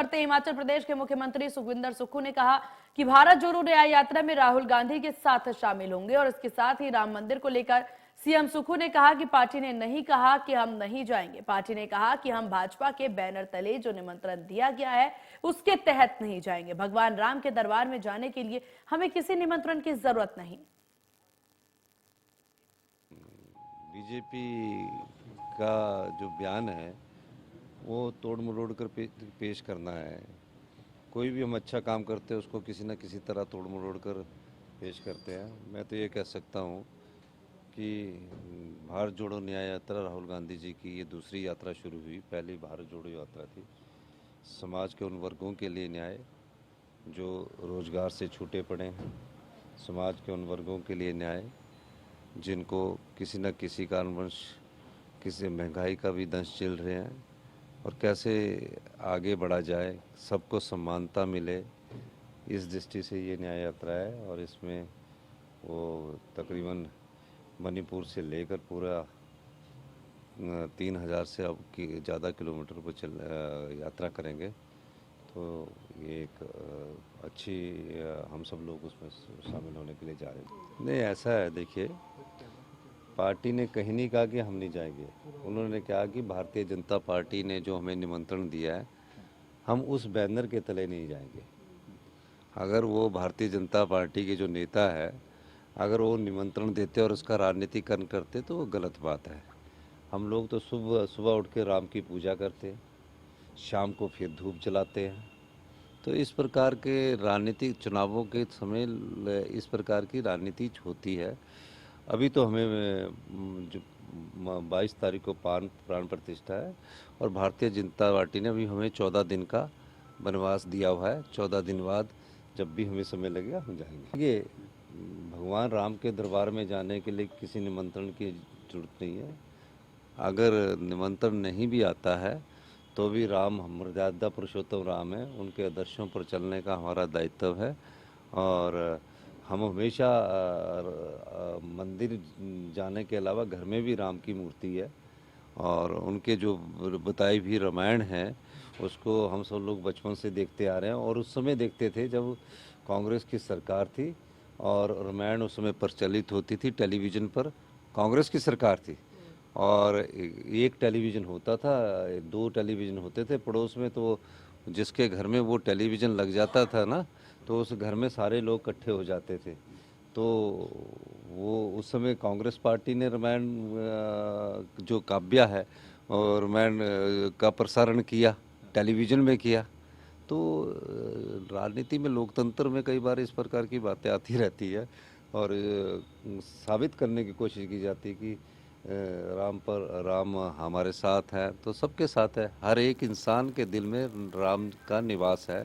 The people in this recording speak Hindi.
करते हैं हिमाचल प्रदेश के मुख्यमंत्री सुखविंदर सुक्खू ने कहा कि भारत जोड़ो न्याय यात्रा में राहुल गांधी के साथ शामिल होंगे और इसके साथ ही राम मंदिर को लेकर सीएम सुक्खू ने कहा कि पार्टी ने नहीं कहा कि हम नहीं जाएंगे। पार्टी ने कहा कि हम भाजपा के बैनर तले जो निमंत्रण दिया गया है उसके तहत नहीं जाएंगे। भगवान राम के दरबार में जाने के लिए हमें किसी निमंत्रण की जरूरत नहीं। बीजेपी का जो बयान है वो तोड़ मरोड़ कर पेश करना है। कोई भी हम अच्छा काम करते हैं उसको किसी न किसी तरह तोड़ मरोड़ कर पेश करते हैं। मैं तो ये कह सकता हूँ कि भारत जोड़ो न्याय यात्रा राहुल गांधी जी की ये दूसरी यात्रा शुरू हुई। पहली भारत जोड़ो यात्रा थी। समाज के उन वर्गों के लिए न्याय जो रोजगार से छूटे पड़े हैं, समाज के उन वर्गों के लिए न्याय जिनको किसी न किसी कारणवश किसी महंगाई का भी दंश झेल रहे हैं, और कैसे आगे बढ़ा जाए, सबको समानता मिले, इस दृष्टि से ये न्याय यात्रा है। और इसमें वो तकरीबन मणिपुर से लेकर पूरा 3000 से अब की ज़्यादा किलोमीटर पर यात्रा करेंगे। तो ये एक अच्छी हम सब लोग उसमें शामिल होने के लिए जा रहे हैं। नहीं, ऐसा है, देखिए, पार्टी ने कहीं नहीं कहा कि हम नहीं जाएंगे। उन्होंने कहा कि भारतीय जनता पार्टी ने जो हमें निमंत्रण दिया है हम उस बैनर के तले नहीं जाएंगे। अगर वो भारतीय जनता पार्टी के जो नेता है अगर वो निमंत्रण देते और उसका राजनीतिकरण करते तो वो गलत बात है। हम लोग तो सुबह सुबह उठ के राम की पूजा करते हैं, शाम को फिर धूप जलाते हैं। तो इस प्रकार के राजनीतिक चुनावों के समय इस प्रकार की राजनीति होती है। अभी तो हमें जो 22 तारीख को प्राण प्रतिष्ठा है और भारतीय जनता पार्टी ने अभी हमें 14 दिन का वनवास दिया हुआ है। 14 दिन बाद जब भी हमें समय लगेगा हम जाएंगे। ये भगवान राम के दरबार में जाने के लिए किसी निमंत्रण की जरूरत नहीं है। अगर निमंत्रण नहीं भी आता है तो भी राम मर्यादा पुरुषोत्तम राम है, उनके आदर्शों पर चलने का हमारा दायित्व है। और हम हमेशा मंदिर जाने के अलावा घर में भी राम की मूर्ति है और उनके जो बताई भी रामायण है उसको हम सब लोग बचपन से देखते आ रहे हैं। और उस समय देखते थे जब कांग्रेस की सरकार थी और रामायण उस समय प्रचलित होती थी टेलीविज़न पर। कांग्रेस की सरकार थी और एक टेलीविज़न होता था, 2 टेलीविज़न होते थे पड़ोस में। तो जिसके घर में वो टेलीविज़न लग जाता था ना तो उस घर में सारे लोग इकट्ठे हो जाते थे। तो वो उस समय कांग्रेस पार्टी ने रामायण जो काव्य है और रामायण का प्रसारण किया, टेलीविज़न में किया। तो राजनीति में, लोकतंत्र में कई बार इस प्रकार की बातें आती रहती है और साबित करने की कोशिश की जाती है कि राम हमारे साथ है। तो सबके साथ है, हर एक इंसान के दिल में राम का निवास है।